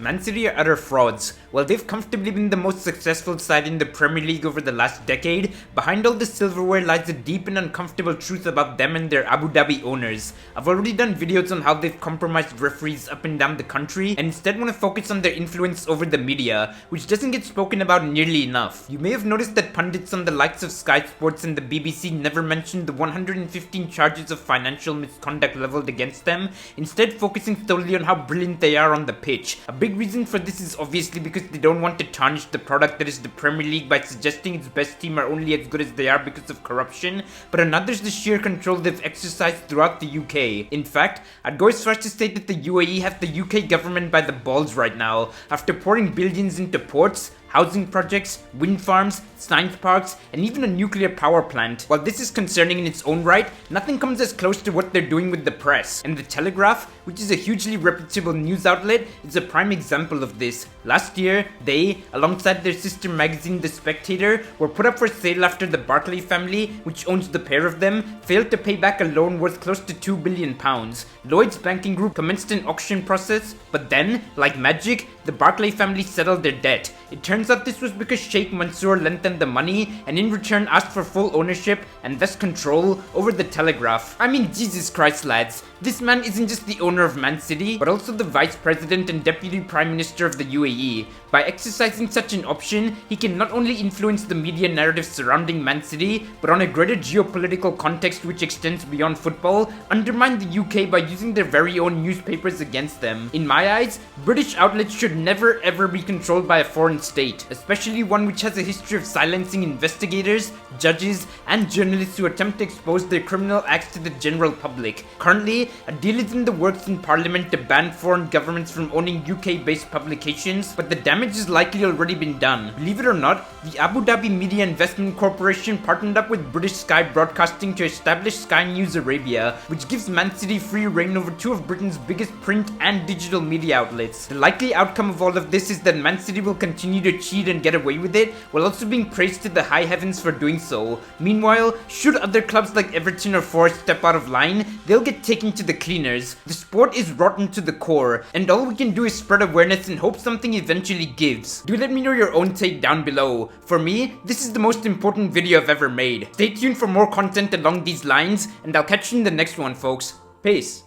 Man City are utter frauds. While they've comfortably been the most successful side in the Premier League over the last decade, behind all the silverware lies a deep and uncomfortable truth about them and their Abu Dhabi owners. I've already done videos on how they've compromised referees up and down the country, and instead want to focus on their influence over the media, which doesn't get spoken about nearly enough. You may have noticed that pundits on the likes of Sky Sports and the BBC never mentioned the 115 charges of financial misconduct leveled against them, instead focusing solely on how brilliant they are on the pitch. A big reason for this is obviously because they don't want to tarnish the product that is the Premier League by suggesting its best team are only as good as they are because of corruption, but another's the sheer control they've exercised throughout the UK. In fact, I'd go as far as to say that the UAE has the UK government by the balls right now, after pouring billions into ports, housing projects, wind farms, science parks, and even a nuclear power plant. While this is concerning in its own right, nothing comes as close to what they're doing with the press. And the Telegraph, which is a hugely reputable news outlet, is a prime example of this. Last year, they, alongside their sister magazine The Spectator, were put up for sale after the Barclay family, which owns the pair of them, failed to pay back a loan worth close to £2 billion. Lloyd's banking group commenced an auction process, but then, like magic, the Barclay family settled their debt. It turns out this was because Sheikh Mansour lent them the money and in return asked for full ownership and thus control over the Telegraph. I mean, Jesus Christ, lads. This man isn't just the owner of Man City, but also the Vice President and Deputy Prime Minister of the UAE. By exercising such an option, he can not only influence the media narrative surrounding Man City, but on a greater geopolitical context which extends beyond football, undermine the UK by using their very own newspapers against them. In my eyes, British outlets should never ever be controlled by a foreign state, especially one which has a history of silencing investigators, judges, and journalists who attempt to expose their criminal acts to the general public. Currently, a deal is in the works in Parliament to ban foreign governments from owning UK-based publications, but the damage has likely already been done. Believe it or not, the Abu Dhabi Media Investment Corporation partnered up with British Sky Broadcasting to establish Sky News Arabia, which gives Man City free reign over two of Britain's biggest print and digital media outlets. The likely outcome of all of this is that Man City will continue to cheat and get away with it, while also being praised to the high heavens for doing so. Meanwhile, should other clubs like Everton or Forest step out of line, they'll get taken to the cleaners. The sport is rotten to the core, and all we can do is spread awareness and hope something eventually gives. Do let me know your own take down below. For me, this is the most important video I've ever made. Stay tuned for more content along these lines, and I'll catch you in the next one, folks. Peace.